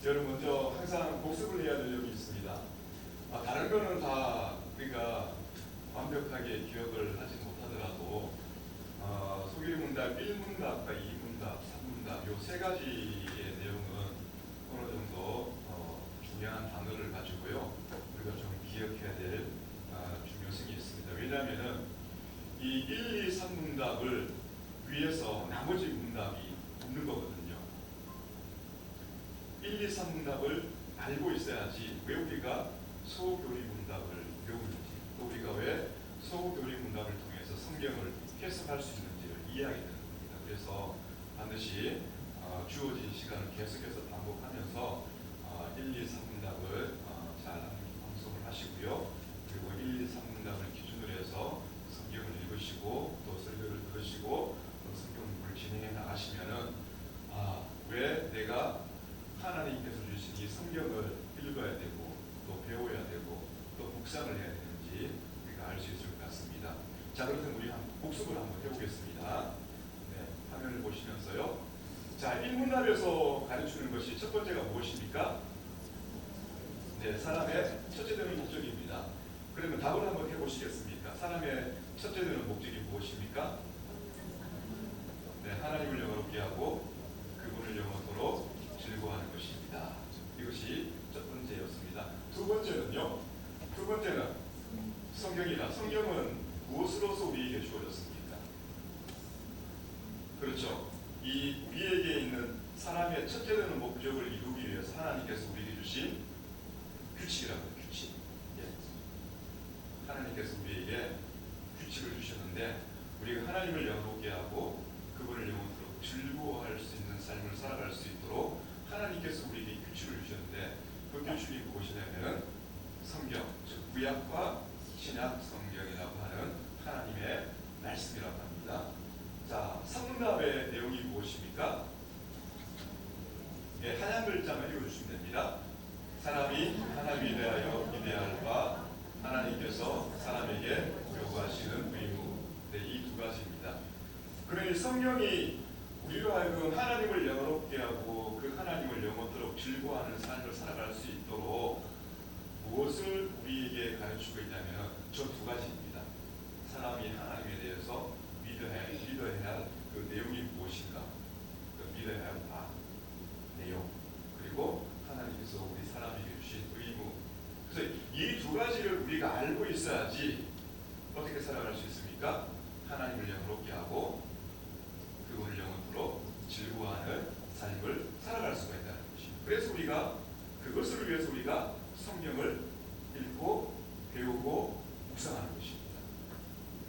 여러분 먼저 항상 복습을 해야 될 점이 있습니다. 다른 거는 다 우리가 완벽하게 기억을 하지 못하더라도 소규 문답 1문답과 2문답, 3문답 요 세 가지의 내용은 어느 정도 중요한 단어를 가지고요. 우리가 좀 기억해야 될 중요성이 있습니다. 왜냐하면 이 1, 2, 3문답을 위해서 나머지 문답이 없는 거거든요. 1, 2, 3문답을 알고 있어야지 왜 우리가 소교리 문답을 배우는지, 또 우리가 왜 소교리 문답을 통해서 성경을 해석할 수 있는지를 이해하게 되는 겁니다. 그래서 반드시 주어진 시간을 계속해서 반복하면서 1, 2, 3문답을 잘 암송을 하시고요. 그리고 1, 2, 3문답을 기준으로 해서 성경을 읽으시고 또 설교를 들으시고 또 성경 공부를 진행해 나가시면은 왜 내가 하나님께서 주신 이 성경을 읽어야 되고 또 배워야 되고 또 묵상을 해야 되는지 우리가 알 수 있을 것 같습니다. 자, 그렇다면 우리 복습을 한번 해보겠습니다. 네, 화면을 보시면서요. 자, 1문답에서 가르치는 것이 첫 번째가 무엇입니까? 네, 사람의 첫째 되는 목적입니다. 그러면 답을 한번 해보시겠습니까? 사람의 첫째 되는 목적이 무엇입니까? 네, 하나님을 영화롭게 하고 그분을 영원토록 즐거워하는 것입니다. 이것이 첫 번째였습니다. 두 번째는요. 두 번째는 성경이다. 성경은 무엇으로서 우리에게 주어졌습니까? 그렇죠. 이 우리에게 있는 사람의 첫째 되는 목적을 이루기 위해서 하나님께서 우리에게 주신 규칙이라고 해요. 규칙. 예. 하나님께서 우리에게 규칙을 주셨는데 우리가 하나님을 영롭게 하고 그분을 영원토록 즐거워할 수 있는 삶을 살아갈 수 있도록 하나님께서 우리에게 규칙을 주셨는데 그 규칙이 무엇이냐면 성경, 즉 구약과 신약 성경이라고 하는 하나님의 말씀이라고 합니다. 자, 성문답의 내용이 무엇입니까? 예, 하얀 글자만 읽어주시면 됩니다. 사람이 하나님에 대하여 기대할 바 하나님께서 사람에게 요구하시는 의무. 네, 이 두 가지입니다. 그러니 성경이 우리로 하여금 하나님을 영원롭게 하고 그 하나님을 영원토록 즐거워하는 삶을 살아갈 수 있도록 무엇을 우리에게 가르치고 있냐면 저 두 가지입니다. 사람이 하나님에 대해서 믿어야 할 그 내용이 무엇인가, 그 믿어야 할 내용, 그리고 하나님께서 우리 사람에게 주신 의무. 그래서 이 두 가지를 우리가 알고 있어야지 어떻게 살아갈 수 있습니까? 하나님을 영원롭게 하고 그분을 영원토록 즐거워하는 삶을 살아갈 수가 있다는 것입니다. 그래서 우리가 그것을 위해서 우리가 성경을 읽고 배우고 묵상하는 것입니다.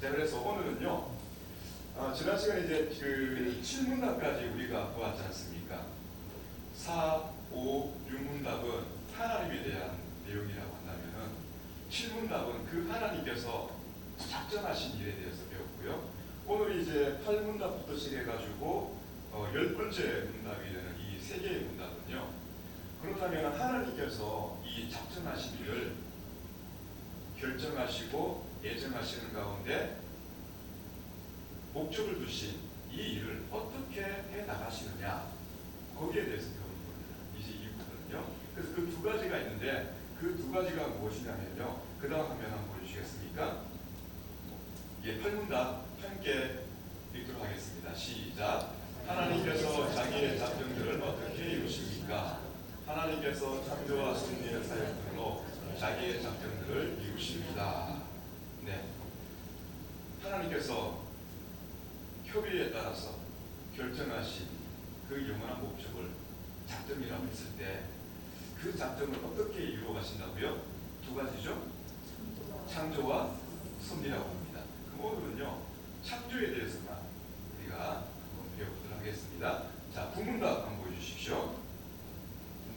자, 그래서 오늘은요. 지난 시간에 이제 그 7문답까지 우리가 보았지 않습니까? 4, 5, 6문답은 하나님에 대한 내용이라고 한다면은 7문답은 그 하나님께서 작정하신 일에 대해서 배웠고요. 오늘 이제 8문답부터 시작해가지고 10번째 문답이 되는 이 세 개의 문답은요. 그렇다면 하나님께서 이 작정하신 일을 결정하시고 예정하시는 가운데 목적을 두신 이 일을 어떻게 해 나가시느냐, 거기에 대해서 배우는 겁니다. 이제 이유거든요. 그래서 그 두 가지가 있는데 그 두 가지가 무엇이냐면요. 그 다음 화면 한번 보여주시겠습니까? 예, 8문답 함께 읽도록 하겠습니다. 시작. 하나님께서 자기의 작정들을 어떻게 이루십니까? 하나님께서 창조와 섭리의 사역들로 자기의 작정들을 이루십니다. 네, 하나님께서 협의에 따라서 결정하신 그 영원한 목적을 작정이라고 했을 때 그 작정을 어떻게 이루어 가신다고요? 두 가지죠. 창조와 섭리라고 합니다. 그럼 오늘은요. 창조에 대해서만 우리가 한번 배워보도록 하겠습니다. 자, 구문답 한번 보여주십시오.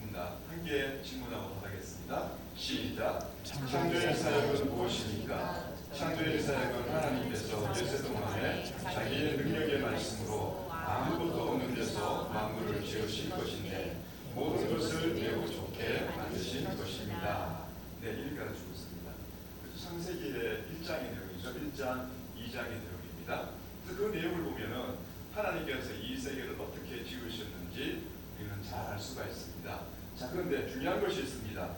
구문답 함께 질문하고 하겠습니다. 시작. 창조의 사역은 무엇입니까? 창조의 사역은 하나님께서 예세 동안에 자기의 능력의 말씀으로 아무것도 없는 데서 만물을 지으신 것인데 모든 것을 매우 좋게 만드신 것입니다. 네, 이렇게 가르치고 있습니다. 창세기의 1장의 내용이죠. 1장, 2장의 내용입니다. 그래서 그 내용을 보면은 하나님께서 이 세계를 어떻게 지으셨는지 우리는 잘 알 수가 있습니다. 자, 그런데 중요한 것이 있습니다.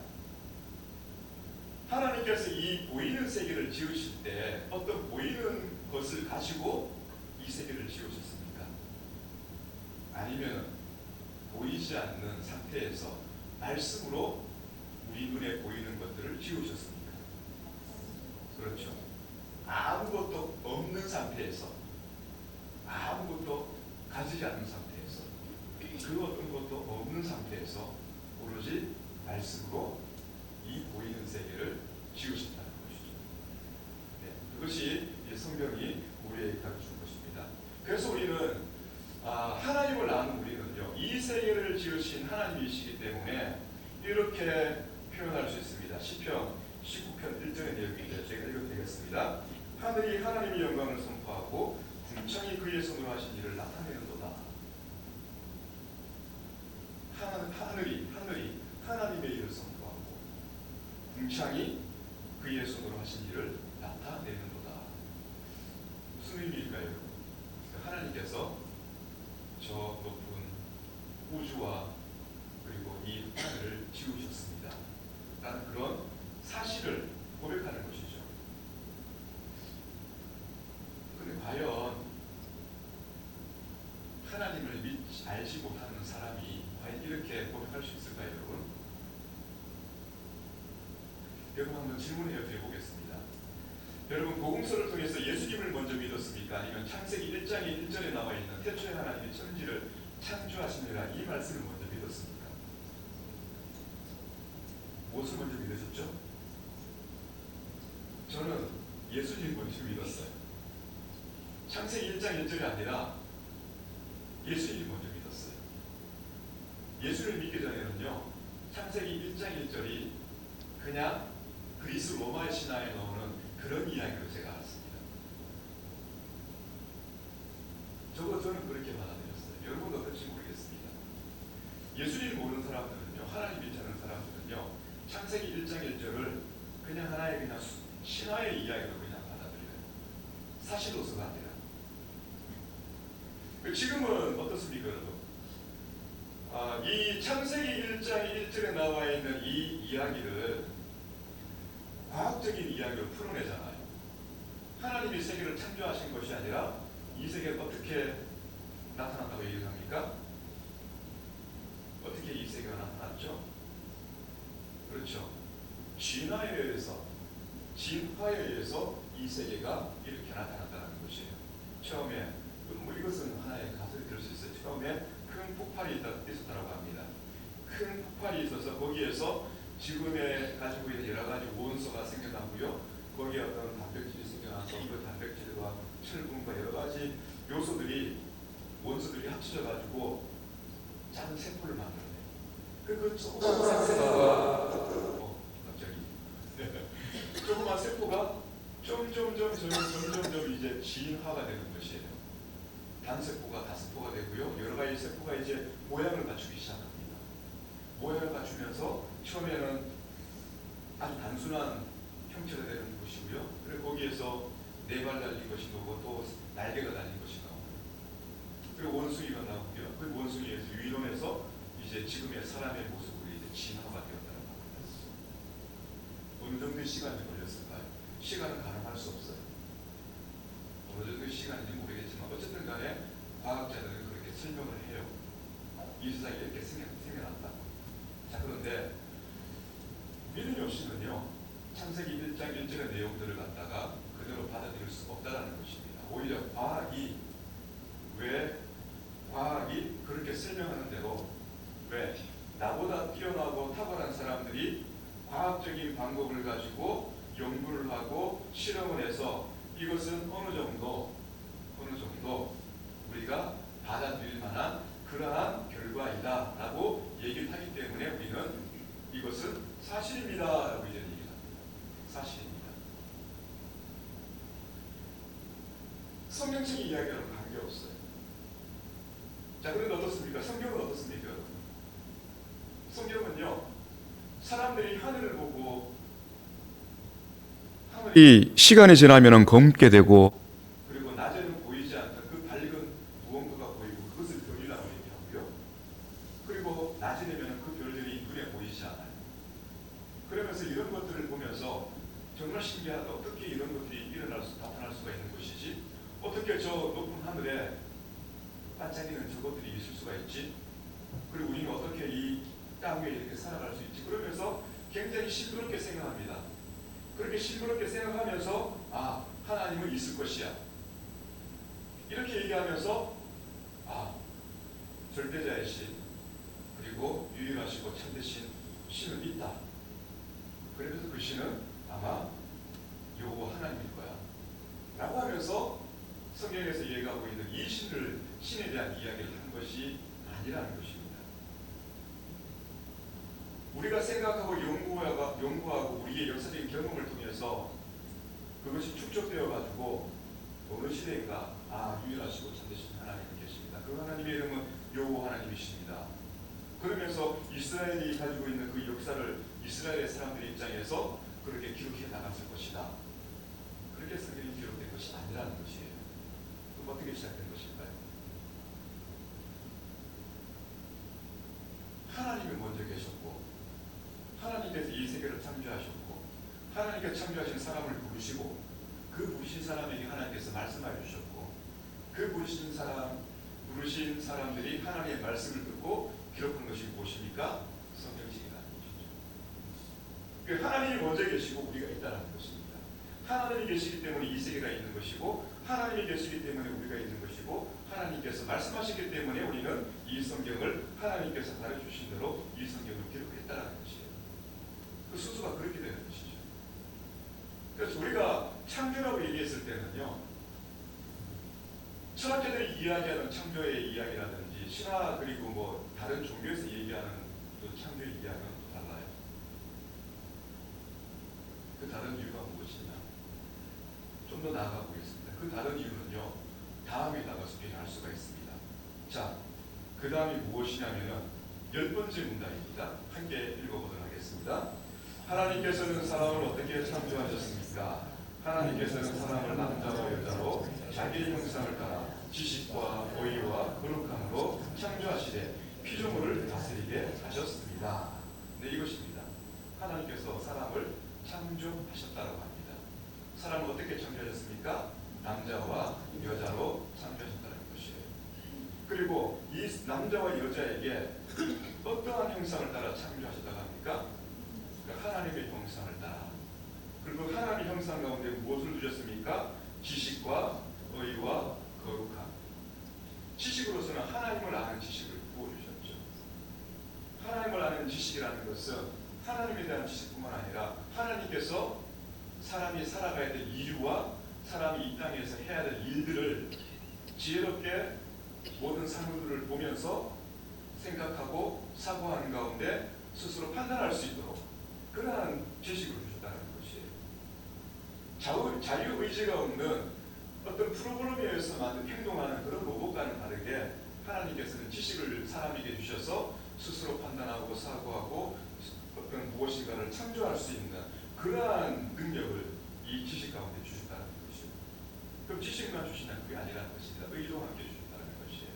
하나님께서 이 보이는 세계를 지으실 때 어떤 보이는 것을 가지고 이 세계를 지으셨습니까? 아니면 보이지 않는 상태에서 말씀으로 우리 눈에 보이는 것들을 지으셨습니까? 그렇죠. 아무것도 없는 상태에서, 아무것도 가지지 않는 상태에서, 그 어떤 것도 없는 상태에서 오로지 말씀으로 이 보이는 세계를 지으셨다는 것이죠. 네, 그것이 성경이 우리에게 가르치는 것입니다. 그래서 우리는 하나님을 아는 우리는요, 이 세계를 지으신 하나님이시기 때문에 이렇게 표현할 수 있습니다. 시편 19편 1절의 내용인데 제가 읽어도 되겠습니다. 하늘이 하나님의 영광을 선포하고 궁창이 그의 손으로 하신 일을 나타내는도다. 하늘이 하나님의 일을 선포하고 궁창이 그의 손으로 하신 일을 나타내는도다. 무슨 의미일까요? 하나님께서 저 높은 우주와 그리고 이 하늘을 지으셨습니다. 라는 그런 사실을 고백하는 것이죠. 그런데 과연 하나님을 알지 못하는 사람이 과연 이렇게 고백할 수 있을까요, 여러분? 여러분 한번 질문해 드려보겠습니다. 여러분 복음서를 통해서 예수님을 먼저 믿었습니까? 아니면 창세기 1장의 1절에 나와 있는 태초에 하나님이 천지를 창조하시느라 이 말씀을 먼저 믿었습니까? 무엇을 먼저 믿으셨죠? 저는 예수님 먼저 믿었어요. 창세기 1장 1절이 아니라 예수님 먼저 믿었어요. 예수를 믿기 전에는요, 창세기 1장 1절이 그냥 그리스 로마의 신화에 나오는 그런 이야기로 제가 알았습니다. 저는 그렇게 받아들였어요. 여러분도 어떨지 모르겠습니다. 예수님 모르는 사람들은요, 하나님 믿지 않는 사람들은요, 창세기 1장 1절을 그냥 하나의 그냥 신화의 이야기로 그냥 받아들여요. 사실로서가 아니라. 지금은 어떻습니까, 여러분? 이 창세기 1장 1절에 나와 있는 이 이야기를 과학적인 이야기로 풀어내잖아요. 하나님이 세계를 창조하신 것이 아니라 이 세계가 어떻게 나타났다고 얘기합니까? 어떻게 이 세계가 나타났죠? 그렇죠. 진화에 의해서 이 세계가 이렇게 나타났다는 것이에요. 처음에 이것은 하나의 가설이 될 수 있어요. 처음에 큰 폭발이 있었다고 합니다. 큰 폭발이 있어서 거기에서 지금에 가지고 있는 여러 가지 원소가 생겨나고요. 거기에 어떤 단백질이 생겨나서 그 단백질과 철분과 여러 가지 요소들이 원소들이 합쳐져 가지고 작은 세포를 만들어내요. 그 조그만 세포가 갑자기 조그만 세포가 점점 이제 진화가 되는 것이에요. 단세포가 다세포가 되고요. 여러 가지 세포가 이제 모양을 갖추기 시작합니다. 모양을 갖추면서 처음에는 아주 단순한 형체가 되는 것이고요. 그리고 거기에서 네 발 달린 것이 나오고 또 날개가 달린 것이 나오고 그리고 원숭이가 나오고요. 그 원숭이에서 유인원해서 이제 지금의 사람의 모습으로 이제 진화가 되었다는 겁니다. 어느 정도의 시간이 걸렸을까요? 시간은 가늠할 수 없어요. 어느 정도의 시간인지 모르겠지만 어쨌든 간에 과학자들은 그렇게 설명을 해요. 이 세상이 이렇게 생겨났다. 자, 그런데 믿음이 없이는요, 창세기 1장 1절의 내용들을 갖다가 그대로 받아들일 수 없다는 것입니다. 오히려 과학이 그렇게 설명하는 대로 왜 나보다 뛰어나고 탁월한 사람들이 과학적인 방법을 가지고 연구를 하고 실험을 해서 이것은 어느 정도 우리가 받아들일 만한 그러한 결과이다 라고 얘기를 하기 때문에 우리는 이것은 사실입니다 라고 이제 얘기를 합니다. 사실입니다. 성경적인 이야기와는 관계없어요. 자, 그런데 어떻습니까? 성경은 어떻습니까? 성경은요, 사람들이 하늘을 보고 이 시간이 지나면 검게 되고 그리고 낮에는 보이지 않던 그 밝은 무언가가 보이고 그것을 별이라고 얘기하고요. 그리고 낮이 되면 그 별들이 눈에 보이지 않아요. 그러면서 이런 것들을 보면서 정말 신기하다. 어떻게 이런 것들이 나타날 수가 있는 것이지? 어떻게 저 높은 하늘에 반짝이는 저것들이 있을 수가 있지? 그리고 우리는 어떻게 이 땅 위에 이렇게 살아갈 수 있지? 그러면서 굉장히 싱그럽게 생각합니다. 그렇게 싱그럽게 생각하면서 하나님은 있을 것이야. 이렇게 얘기하면서 절대자의 신 그리고 유일하시고 참되신 신은 있다. 그러면서 그 신은 아마 여호와 하나님일 거야 라고 하면서 성경에서 얘기하고 있는 이 신에 대한 이야기를 한 것이 아니라는 것입니다. 우리가 생각하고 연구하고 우리의 역사적인 경험을 통해서 그것이 축적되어 가지고 어느 시대인가 유일하시고 참되신 하나님이 계십니다. 그 하나님의 이름은 여호와 하나님이십니다. 그러면서 이스라엘이 가지고 있는 그 역사를 이스라엘의 사람들의 입장에서 그렇게 기록해 나갔을 것이다. 그렇게 성경이 기록된 것이 아니라는 것이에요. 그럼 어떻게 시작된 것일까요? 하나님이 먼저 계셨고 하나님께서 이 세계를 창조하셨고 하나님께서 창조하신 사람을 부르시고 그 부르신 사람에게 하나님께서 말씀하여 주셨고 그 부르신 사람들이 하나님의 말씀을 듣고 기록한 것이 무엇입니까? 성경책이라는 것이죠. 그 하나님이 먼저 계시고 우리가 있다는 것입니다. 하나님이 계시기 때문에 이 세계가 있는 것이고 하나님이 계시기 때문에 우리가 있는 것이고 하나님께서 말씀하시기 때문에 우리는 이 성경을 하나님께서 가르쳐주신 대로 이 성경을 기록했다는 것이에요. 그 순서가 그렇게 되는 것이죠. 그래서 우리가 창조라고 얘기했을 때는요, 철학자들이 이야기하는 창조의 이야기라든지 신화 그리고 다른 종교에서 얘기하는 그 창조의 이야기는 또 달라요. 그 다른 이유가 무엇이냐? 좀 더 나아가 보겠습니다. 그 다른 이유는요, 다음에다가 소개할 수가 있습니다. 자, 그 다음이 무엇이냐면은 10번째 문단입니다. 함께 읽어보도록 하겠습니다. 하나님께서는 사람을 어떻게 창조하셨습니까? 하나님께서는 사람을 남자와 여자로 자기의 형상을 따라 지식과 어의와 거룩함으로 창조하시되 피조물을 다스리게 하셨습니다. 네, 이것입니다. 하나님께서 사람을 창조하셨다고 합니다. 사람을 어떻게 창조하셨습니까? 남자와 여자로 창조하셨다는 것이에요. 그리고 이 남자와 여자에게 어떠한 형상을 따라 창조하셨다고 합니까? 하나님의 형상을 따라. 그리고 하나님의 형상 가운데 무엇을 두셨습니까? 지식과 의와 거룩함. 지식으로서는 하나님을 아는 지식을 부어주셨죠. 하나님을 아는 지식이라는 것은 하나님에 대한 지식뿐만 아니라 하나님께서 사람이 살아가야 될 이유와 사람이 이 땅에서 해야 될 일들을 지혜롭게 모든 사물들을 보면서 생각하고 사고하는 가운데 스스로 판단할 수 있도록 그러한 지식을 주셨다는 것이에요. 자유의지가 없는 어떤 프로그램에 의해서 만든 행동하는 그런 로봇과는 다르게 하나님께서는 지식을 사람에게 주셔서 스스로 판단하고 사고하고 어떤 무엇인가를 창조할 수 있는 그러한 능력을 이 지식 가운데 주셨다는 것이에요. 그럼 지식만 주시냐? 그게 아니라는 것입니다. 의도 함께 주셨다는 것이에요.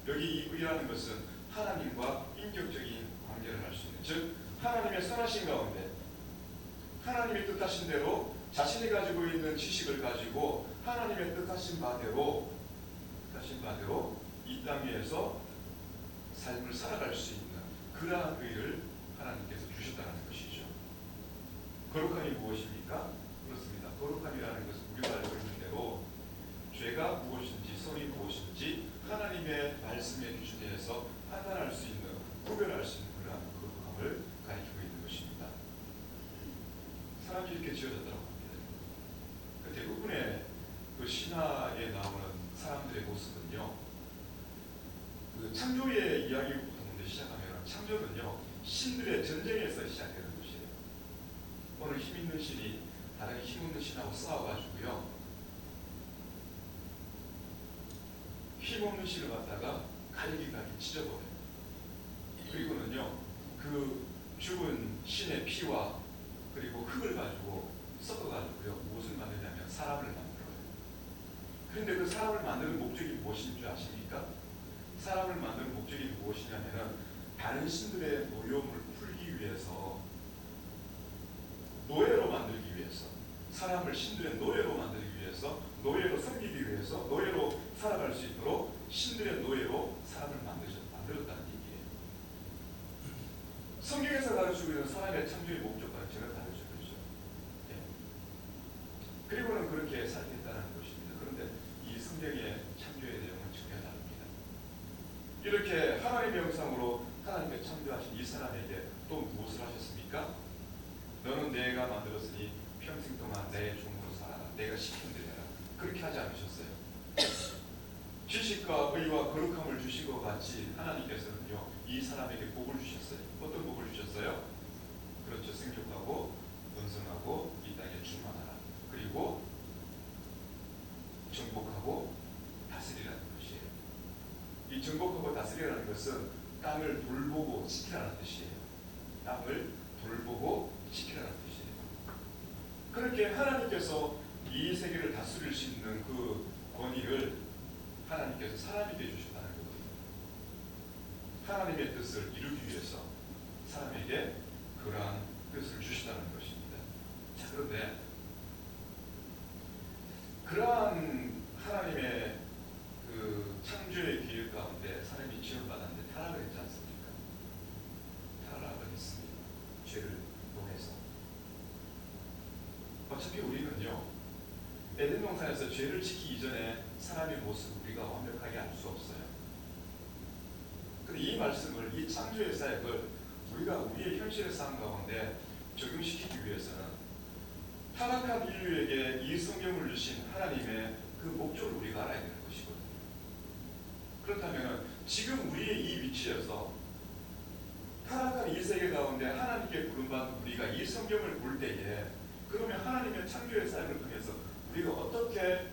여기 이 의라는 것은 하나님과 인격적인 관계를 할 수 있는, 즉 하나님의 선하신 가운데 하나님의 뜻하신 대로 자신이 가지고 있는 지식을 가지고 하나님의 뜻하신 바대로 이 땅 위에서 삶을 살아갈 수 있는 그러한 의를 하나님께서 주셨다는 것이죠. 거룩함이 무엇입니까? 그렇습니다. 거룩함이라는 것은 우리가 알고 있는 대로 죄가 무엇인지 선이 무엇인지 하나님의 말씀의 기준에서 판단할 수 있는, 구별할 수 있는 그러한 거룩함을 가리키고 있는 것입니다. 사람이 이렇게 지어졌다고 합니다. 대부분의 그 신화에 나오는 사람들의 모습은요, 그 창조의 이야기부터 먼저 시작하면 창조는요, 신들의 전쟁에서 시작되는 것이에요. 어느 힘 있는 신이 다른 힘 없는 신하고 싸워가지고요, 힘 없는 신을 갖다가 갈기갈기 찢어버려요. 그리고는요, 그 죽은 신의 피와 그리고 흙을 가지고 섞어가지고요, 무엇을 만드냐면 사람을 만들어요. 그런데 그 사람을 만드는 목적이 무엇인 줄 아십니까? 사람을 만드는 목적이 무엇이냐면 다른 신들의 노여움을 풀기 위해서 사람을 신들의 노예로 만들기 위해서, 노예로 섬기기 위해서, 노예로 살아갈 수 있도록 신들의 노예로 사람을 만들었다는 얘기예요. 성경에서 가르치고 있는 사람의 창조의 목적과는 전혀 다르죠. 그렇죠? 예. 그리고는 그렇게 살겠다는 것입니다. 그런데 이 성경의 창조의 내용은 전혀 다릅니다. 이렇게 하나님의 형상으로 하나님의 창조하신 이 사람에게 또 무엇을 하셨습니까? 너는 내가 만들었으니 평생 동안 내 종으로 살아라. 내가 시킨 대로 해라. 그렇게 하지 않으셨어요. 지식과 의와 거룩함을 주신 것 같이 하나님께서는요, 이 사람에게 복을 주셨어요. 어떤 복을 주셨어요? 그렇죠. 생육하고 번성하고 이 땅에 충만하라. 그리고 정복하고 다스리라는 것이에요. 이 정복하고 다스리라는 것은 땅을 돌보고 지키라는 뜻이에요. 땅을 돌보고 지키라는 뜻이에요. 그렇게 하나님께서 이 세계를 다스릴 수 있는 그 권위를 하나님께서 사람에게 주셨다는 거거든요. 하나님의 뜻을 이루기 위해서 사람에게 그러한 뜻을 주시다는 것입니다. 자, 그런데 그러한 하나님의 그 창조의 계획 가운데 사람이 지원받았는데 타락을 했지 않습니까? 타락을 했습니다. 죄를 통해서. 어차피 우리는요, 에덴 동산에서 죄를 지키기 전에 사람의 모습을 우리가 완벽하게 알 수 없어요. 근데 이 말씀을, 이 창조의 사역을 우리가 우리의 현실의 삶 가운데 적용시키기 위해서는 타락한 인류에게 이 성경을 주신 하나님의 그 목적을 우리가 알아야 되는 것이거든요. 그렇다면 지금 우리의 이 위치에서 타락한 이 세계 가운데 하나님께 부름받은 우리가 이 성경을 볼 때에, 그러면 하나님의 창조의 사역을 통해서 우리가 어떻게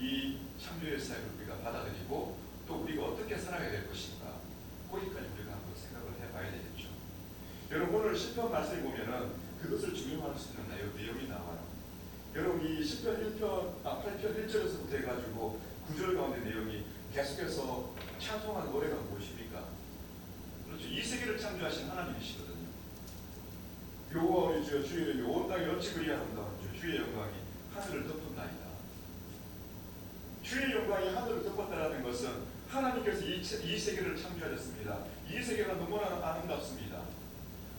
이 창조의 사역을 우리가 받아들이고 또 우리가 어떻게 살아야 될 것인가, 거기까지 우리가 한번 생각을 해봐야 되겠죠. 여러분, 오늘 시편 말씀을 보면은 그것을 증명할 수 있는 내용이 나와요. 여러분, 이 시편 8편 1절에서부터 해가지고 9절 가운데 내용이 계속해서 찬송하는 노래가 무엇입니까? 그렇죠. 이 세계를 창조하신 하나님이시거든요. 여호와 우리 주여, 주의 이름이 온 땅에 어찌 그리 아름다운지, 주의 영광이 하늘을 덮었나이다. 주의 영광이 하늘을 덮었다라는 것은 하나님께서 이 세계를 창조하셨습니다. 이 세계가 너무나 아름답습니다.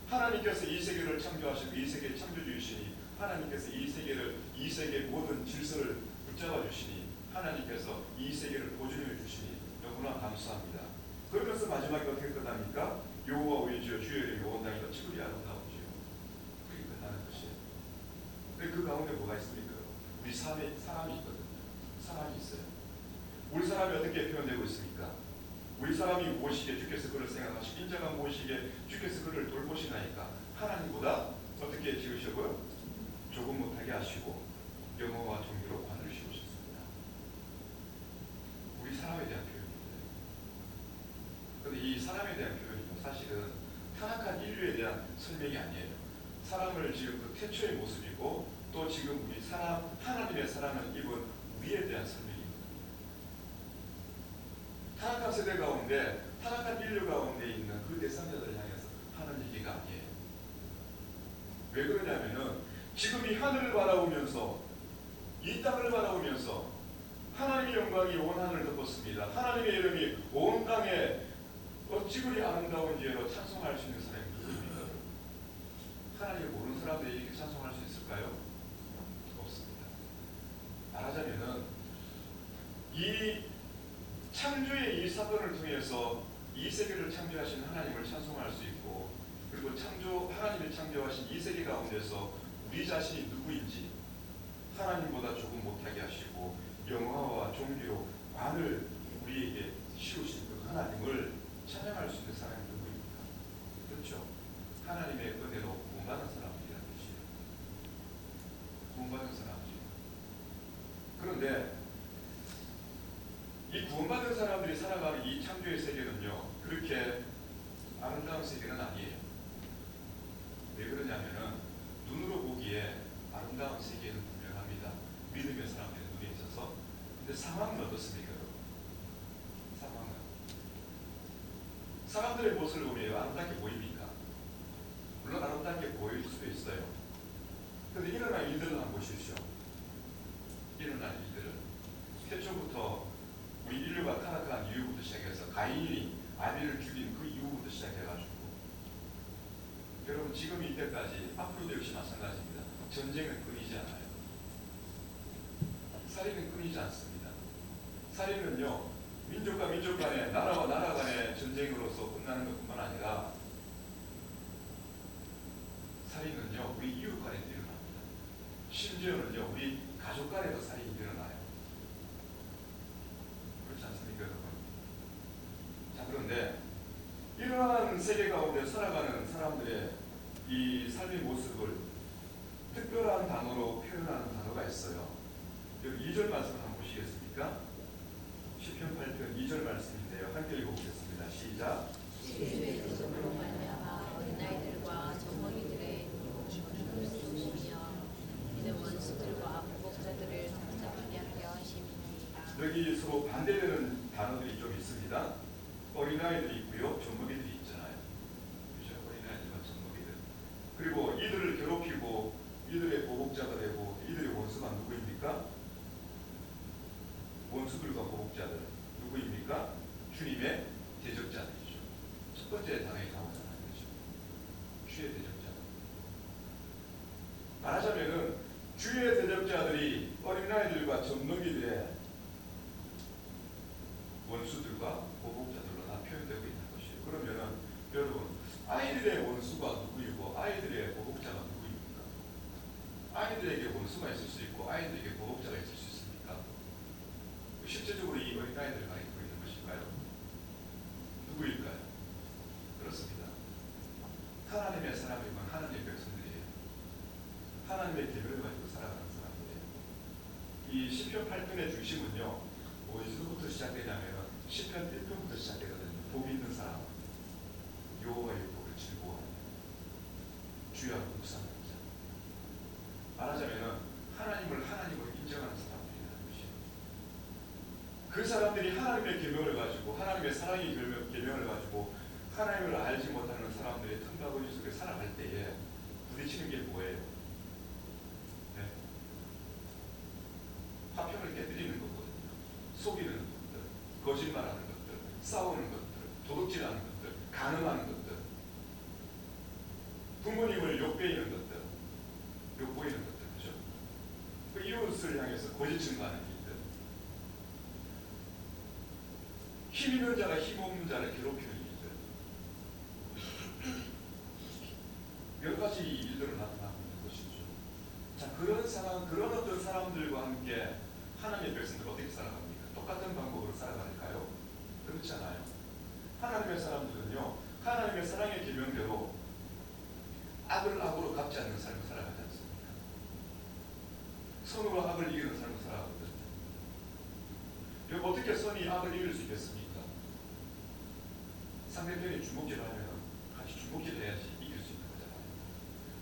하나님께서 이 세계를 창조하시고 이 세계의 창조주이시니, 하나님께서 이 세계 모든 질서를 붙잡아 주시니, 하나님께서 이 세계를 보존해 주시니 너무나 감사합니다. 그러면서 마지막에 어떻게 끝납니까? 여호와 우리 주여, 주의 이름이 온 땅에 어찌 그리 아름다운지요. 그게 끝나는 것이에요. 근데 그 가운데 뭐가 있습니까? 우리 사람이 있거든요. 사람이 있어요. 우리 사람이 어떻게 표현되고 있습니까? 우리 사람이 무엇이기에 주께서 그를 생각하시고 인자가 무엇이기에 주께서 그를 돌보시나이까. 하나님보다 어떻게 지으시고요? 조금 못하게 하시고 영어와 종교로 관을 씌우셨습니다. 우리 사람에 대한 표현입니다. 그런데 이 사람에 대한 표현이 사실은 타락한 인류에 대한 설명이 아니에요. 사람을 지금 그 태초의 모습이고, 또 지금 우리 사람, 하나님의 사람을 입은 우리에 대한 설명입니다. 타락한 세대 가운데, 타락한 인류 가운데 있는 그 대상자들을 향해서 하는 얘기가 아니에요. 왜 그러냐면은 지금 이 하늘을 바라보면서, 이 땅을 바라보면서 하나님의 영광이 온 하늘을 덮었습니다. 하나님의 이름이 온 땅에 어찌 그리 아름다운지로 찬송할 수 있는 사람이 누구입니까? 하나님을 모르는 사람들이 이렇게 찬송할 수 있을까요? 없습니다. 말하자면은 이 창조의 이 사건을 통해서 이 세계를 창조하신 하나님을 찬송할 수 있고, 그리고 하나님이 창조하신 이 세계 가운데서 우리 자신이 누구인지 하나님보다 조금 못하게 하시고 영화와 종교로 관을 우리에게 씌우신 그 하나님을 찬양할 수 있는 사람이 누구입니까? 그렇죠. 하나님의 은혜로 구원받은 사람들이라는 뜻이에요. 구원받은 사람들. 그런데 이 구원받은 사람들이 살아가는 이 창조의 세계는요, 그렇게 아름다운 세계는 아니에요. 왜 그러냐면은 눈으로 보기에 아름다운 세계는 분명합니다. 믿음의 사람들의 눈에 있어서. 근데 상황은 어떻습니까? 사람들의 모습을 보면 아름답게 보입니까? 물론 아름답게 보일 수도 있어요. 그런데 일어난 일들을 한번 보십시오. 일어난 일들을 태초부터 우리 인류가 타락한 이후부터 시작해서 가인이 아벨을 죽인 그 이후부터 시작해가지고 여러분 지금 이때까지 앞으로도 역시 마찬가지입니다. 전쟁은 끊이지 않아요. 살인은 끊이지 않습니다. 살인은요 민족과 민족 간에 나라와 나라 간의 전쟁으로서 끝나는 것뿐만 아니라 살인은요 우리 이웃 간에도 일어납니다. 심지어는요 우리 가족 간에도 살인이 일어나요. 그렇지 않습니까 여러분? 자 그런데 일어나는 세계 가운데 살아가는 사람들의 이 삶의 모습을 특별한 단어로 표현하는 단어가 있어요. 여기 2절 말씀을 한번 보시겠습니까? 시편 8편 2절 말씀인데요. 함께 읽어보겠습니다. 시작. 주의 도적으로 말미암아 어린아이들과 젖먹이들의 눈을 쏘시며 이는 원수들과 보복자들을 붙잡게 하려 하심이니이다. 여기 서로 반대되는 단어들이 좀 있습니다. 어린아이들이 있고요. 젖먹이들이 있잖아요. 그렇죠? 어린아이들과 젖먹이들. 그리고 이들을 괴롭히고 이들의 보복자가 되고 이들의 원수가 누구입니까? 원수들과 보복자들 누구입니까? 주님의 대적자들이죠. 첫 번째 단어에 나오잖아요. 그렇죠? 주의 대적자. 말하자면은 주의 대적자들이 어린아이들과 젖먹이들의 원수들과 보복자들로 다 표현되고 있는 것이에요. 그러면은 여러분 아이들의 원수가 누구이고 아이들의 보복자가 누구입니까? 아이들에게 원수가 있을 수 있고 아이들에게 보복자가 있을 수 있습니까? 실제적으로 이 어린아이들을 가리키고 있는 것일까요? 누구일까요? 그렇습니다. 하나님의 사람이면 하나님의 백성들이에요. 하나님의 계명을 가지고 살아가는 사람들이에요. 이 시편 8편의 중심은요. 어디서부터 시작되냐면 시편 1편부터 시작되거든요. 복 있는 사람, 여호와의 복을 즐거워하는 주야로 묵상하는 자. 말하자면 하나님을 하나님으로 인정하는 사람들이라는 것이에요. 그 사람들이 하나님의 계명을 가지고 하나님의 사랑의 계명을 가지고 하나님을 알지 못하는 사람들의 틈바구니 속에 살아갈 때에 부딪히는 게 뭐예요? 네. 화평을 깨뜨리는 거거든요. 속이는 것들, 거짓말하는 것들, 싸우는 것들, 도둑질하는 것들, 간음하는 것들, 부모님을 욕배이는 것들, 욕보이는 것들, 그죠? 그 이웃을 향해서 거짓 증거하는 일들, 힘 있는 자가 힘 없는 자를 괴롭히는 일들, 여러 가지 일들을 나타나고 있는 것이죠. 자, 그런 상황, 그런 어떤 사람들과 함께 하나님의 백성들 어떻게 살아갑니까? 똑같은 방법으로 살아갈까요? 그렇지 않아요. 하나님의 사람들은요, 하나님의 사랑의 계명대로 악을 악으로 갚지 않는 삶을 살아가지 않습니까? 선으로 악을 이기는 삶을 살아가거든요. 여러분 어떻게 선이 악을 이길 수 있겠습니까? 상대편이 주먹질을 하면 같이 주먹질을 해야지 이길 수 있는 거잖아요.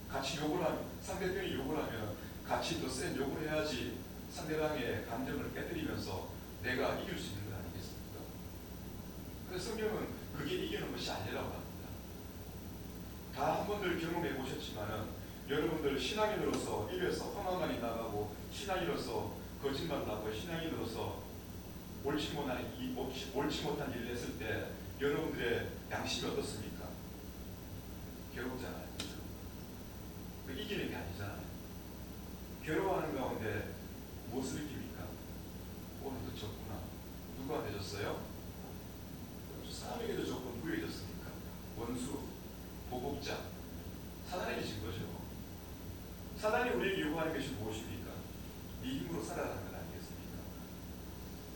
같이 욕을 하면, 상대편이 욕을 하면 같이 더 센 욕을 해야지 상대방의 감정을 깨뜨리면서 내가 이길 수 있는 거 아니겠습니까? 그래서 성경은 그게 이기는 것이 아니라고 합니다. 다 한 번들 경험해 보셨지만은 여러분들 신앙인으로서 입에서 험한말이 나가고 신앙인으로서 거짓말을 하고 신앙인으로서 옳지 못한 일을 했을 때 여러분들의 양심이 어떻습니까? 괴롭잖아요. 그렇죠? 이기는 게 아니잖아요. 괴로워하는 가운데 무엇을 느낍니까? 오늘도 졌구나. 누구한테 졌어요? 사람에게도 졌고 누구에게 졌습니까? 원수, 보복자, 사단에게 진 거죠. 사단이 우리에게 요구하는 것이 무엇입니까? 네 힘으로 살아가는 것 아니겠습니까?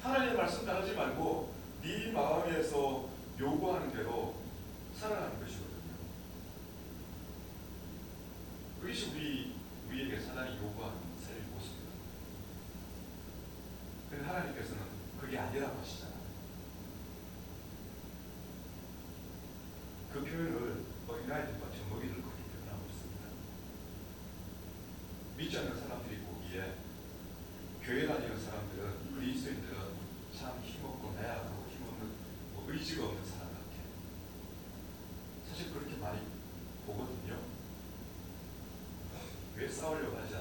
하나님의 말씀 따르지 말고 네 마음에서 요구하는 대로 살아가는 것이거든요. 그것이 우리에게 사단이 요구하는 삶의 모습입니다. 그런데 하나님께서는 그게 아니라고 하시잖아요. 그 표현을 어린아이들과 젖먹이들 그렇게 표현하고 있습니다. 믿지 않는 사람들이 보기에 교회 다니는 사람들은, 그리스도인들은 참 힘없고 나약하고 힘없는, 의지가 없는 사람 같아. 사실 그렇게 많이 보거든요. 왜 싸우려고 하지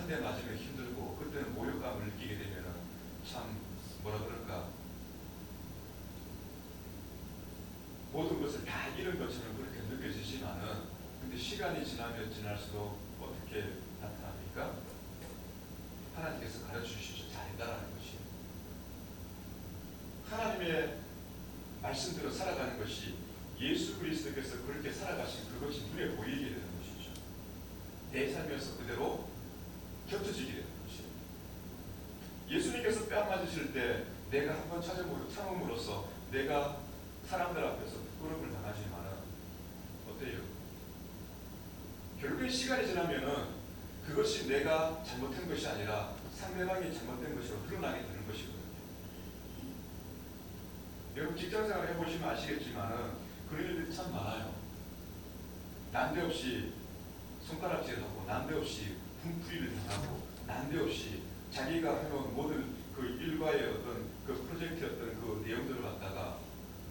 한 대 맞으면 힘들고 그때는 모욕감을 느끼게 되면 참 뭐라 그럴까, 모든 것을 다 잃은 것처럼 그렇게 느껴지지만은, 근데 시간이 지나면 지날수록 어떻게 나타납니까? 하나님께서 가르쳐주시죠. 잘했다라는 것이. 하나님의 말씀대로 살아가는 것이, 예수 그리스도께서 그렇게 살아가신 그것이 눈에 보이게 되는 것이죠. 내 삶에서 그대로 겹쳐지게 되는 것이에요. 예수님께서 뺨 맞으실 때 내가 한번 참음으로써 내가 사람들 앞에서 부끄러움을 당하지만은 어때요? 결국에 시간이 지나면은 그것이 내가 잘못한 것이 아니라 상대방이 잘못된 것으로 드러나게 되는 것이거든요. 여러분 직장생활 해보시면 아시겠지만은 그런 일들이 참 많아요. 난데없이 손가락질하고, 난데없이 분풀이를 당하고, 난데없이 자기가 해놓은 모든 그 일과의 어떤 그 프로젝트였던 그 내용들을 갖다가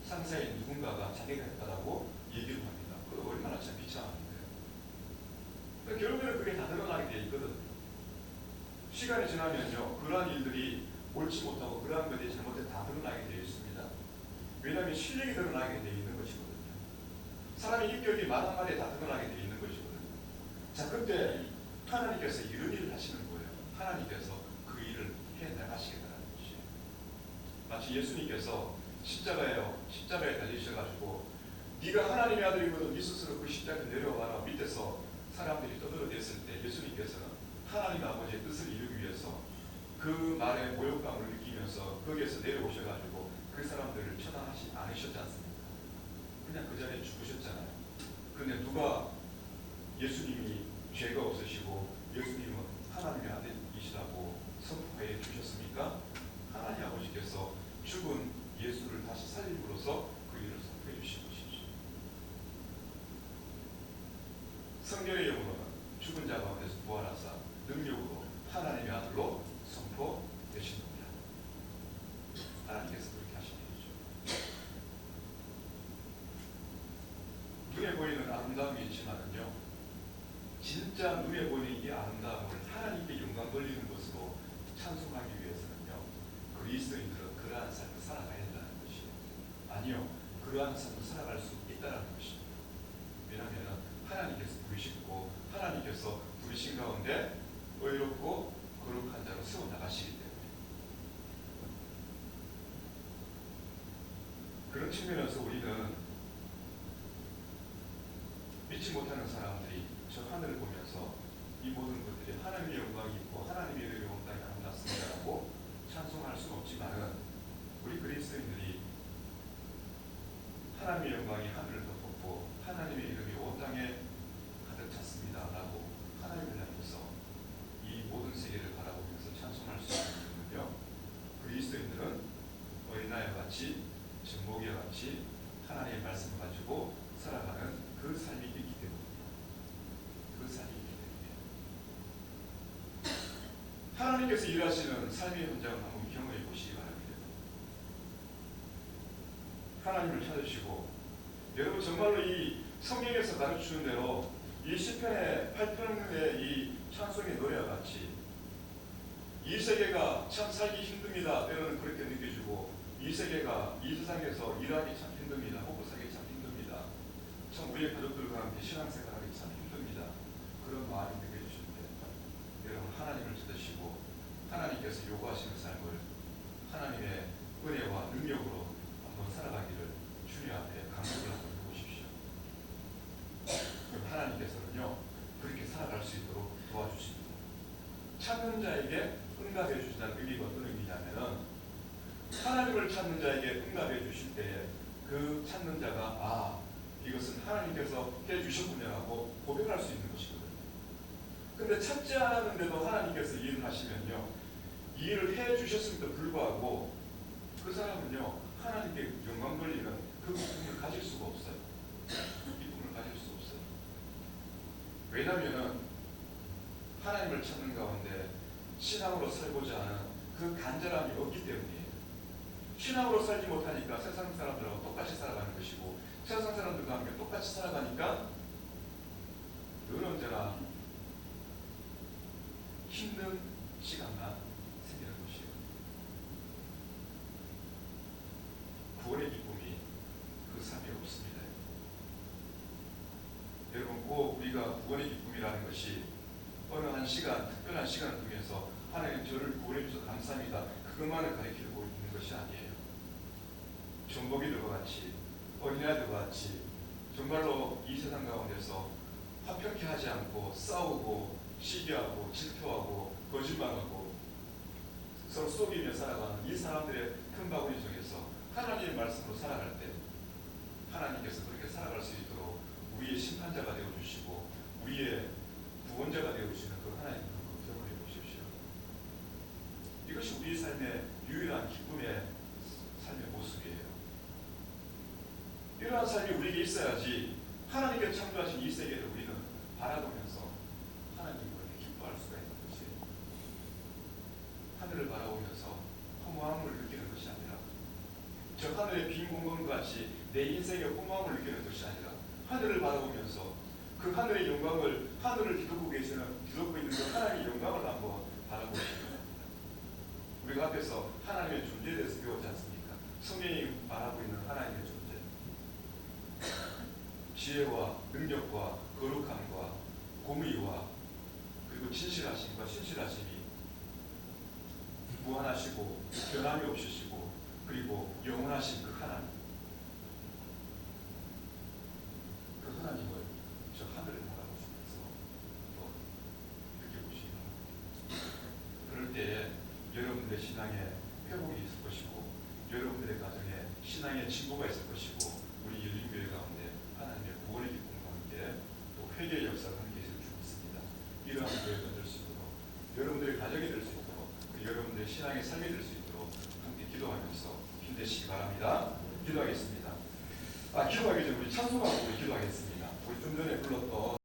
상사인 누군가가 자기가 했다라고 얘기를 합니다. 그거 얼마나 참 비참한데. 결국에는 그게 다 드러나게 돼 있거든. 시간이 지나면요, 그러한 일들이 옳지 못하고 그러한 것들이 잘못돼 다 드러나게 되어 있습니다. 왜냐하면 실력이 드러나게 되어 있는 것이거든요. 사람의 인격이 말 한마디에 다 드러나게 되어 있는 것이거든요. 자, 그때 하나님께서 이런 일을 하시는 거예요. 하나님께서 그 일을 해나가시겠다는 것이에요. 마치 예수님께서 십자가에 달리셔가지고 네가 하나님의 아들이거든 네 스스로 그 십자가에 내려와라 밑에서 사람들이 떠들어댔을 때 예수님께서는 하나님 아버지의 뜻을 이루기 위해서 그 말에 모욕감을 느끼면서 거기에서 내려오셔가지고 그 사람들을 처단하지 않으셨지 않습니까? 그냥 그 자리에 죽으셨잖아요. 그런데 누가 예수님이 죄가 없으시고 예수님은 하나님의 아들이시라고 선포해 주셨습니까? 하나님 아버지께서 죽은 예수를 다시 살림으로써 그 일을 선포해 주신 것이죠. 성경의 영으로는 죽은 자 가운데서 부활하사 능력으로 하나님의 아들로 선포되신 겁니다. 하나님께서 그렇게 하신 일이죠. 눈에 보이는 아름다움이 있지만은요, 진짜 눈에 보이는 이 아름다움을 하나님께 영광 돌리는 것으로 찬송하기 위해서는요, 그리스도인들은 그러한 삶을 살아가야 한다는 것이에요. 아니요, 그러한 삶을 살아갈 수 있다는 것입니다. 왜냐하면 하나님께서 부르시고 하나님께서 부르신 가운데 의롭고 거룩한 자로 세워나가시기 때문에. 그런 측면에서 우리는 믿지 못하는 사람들이 저 하늘을 보면서 이 모든 것들이 하나님의 영광이 있고 하나님의 이름이 온 땅에 아름답습니다라고 찬송할 수는 없지만은, 우리 그리스도인들이 하나님의 영광이 하늘을 덮었고 하나님의 이름이 온 땅에 가득 찼습니다라고 하나님을 향해서 이 모든 세계를 바라보면서 찬송할 수 있는 이유는요, 그리스도인들은 어린아이와 같이 진목이와 같이 하나님의 말씀을 가지고 살아가는 그 삶이 있기 때문입니다. 그 삶이 있기 때문에 하나님께서 일하시는 삶의 현장을 한번 경험해 보시기 바랍니다. 하나님을 찾으시고, 여러분 정말로 이 성경에서 가르치는 대로 이 시편의 8편의 이 찬송의 노래와 같이 이 세계가 참 살기 힘듭니다. 때로는 그렇게 느껴지고, 이 세계가 이 세상에서 일하기 참 힘듭니다. 먹고 살기 참 힘듭니다. 참 우리의 가족들과 함께 신앙생활하기 참 힘듭니다. 그런 마음이 느껴지실 때 여러분 하나님을 찾으시고 하나님께서 요구하시는 삶을 하나님의 은혜와 능력으로 한번 살아가기를 주님 앞에 강구를 한번 해보십시오. 그럼 하나님께서는요, 그렇게 살아갈 수 있도록 도와주십니다. 찾는 자에게 응답해 주신다는 의미가 어떤 의미냐면은, 하나님을 찾는 자에게 응답해 주실 때 그 찾는 자가 이것은 하나님께서 해주셨군요라고 고백할 수 있는 것이거든요. 근데 찾지 않았는데도 하나님께서 일을 하시면요, 이 일을 해주셨음에도 불구하고 그 사람은요, 하나님께 영광 돌리는 그 기쁨을 가질 수가 없어요. 기쁨을 가질 수 없어요. 왜냐하면 하나님을 찾는 가운데 신앙으로 살고자 하는 그 간절함이 없기 때문이에요. 신앙으로 살지 못하니까 세상 사람들하고 똑같이 살아가는 것이고, 세상 사람들과 함께 똑같이 살아가니까 늘 언제나 힘든 시간만 생기는 것이에요. 구원의 기쁨이 그 삶에 없습니다. 여러분, 꼭 우리가 구원의 기쁨이라는 것이 어느 한 시간, 특별한 시간을 통해서 하나님 저를 구원해 주셔서 감사합니다, 그것만을 가리키고 있는 것이 아니에요. 종복이들과 같이, 어린아이들과 같이 정말로 이 세상 가운데서 화평케 하지 않고 싸우고 시기하고 질투하고 거짓말하고 서로 속이며 살아가는 이 사람들의 큰 바구니 속에서 하나님의 말씀으로 살아갈 때 하나님께서 그렇게 살아갈 수 있도록 우리의 심판자가 되어주시고 우리의 구원자가 되어주시는 그 하나님의 그 경험을 해보십시오. 이것이 우리 삶의 유일한 기쁨의 삶의 모습이에요. 이러한 삶이 우리에게 있어야지 하나님께 창조하신 이 세계를 우리는 바라보면서 하나님을 기뻐할 수가 있는 것이에요. 하늘을 바라보면서 허무함을 느끼는 것이 아니라, 저 하늘의 빈 공간과 같이 내 인생의 허무함을 느끼는 것이 아니라, 하늘을 바라보면서 그 하늘의 영광을, 하늘을 뒤덮고 있는 그 하나님의 영광을 한번 바라보시기 바랍니다. 우리가 앞에서 하나님의 존재에 대해서 배웠지 않습니까? 성경이 말하고 있는 하나님의 존재, 지혜와 능력과 거룩함과 공의와 그리고 진실하심과 신실하심이 무한하시고 변함이 없으시고 그리고 영원하신 그 하나님, 그 하나님을 저 하늘을 바라보시면서 또 느껴보시기 바랍니다. 그럴 때에 여러분들의 신앙에 회복이 있을 것이고 여러분들의 가정에 신앙의 진보가 있을 것이고 우리 열린교회 가운데 하나님의 구원의 기쁨과 함께 또 회개의 역사가 함께 있을 줄 믿습니다. 이러한 교회가 될 수 있도록, 여러분들의 가정이 될 수 있도록, 여러분들의 신앙의 삶이 될 수 있도록 함께 기도하면서 힘내시기 바랍니다. 기도하겠습니다. 기도하기 전에 우리 찬송하고 우리 기도하겠습니다. 우리 좀 전에 불렀던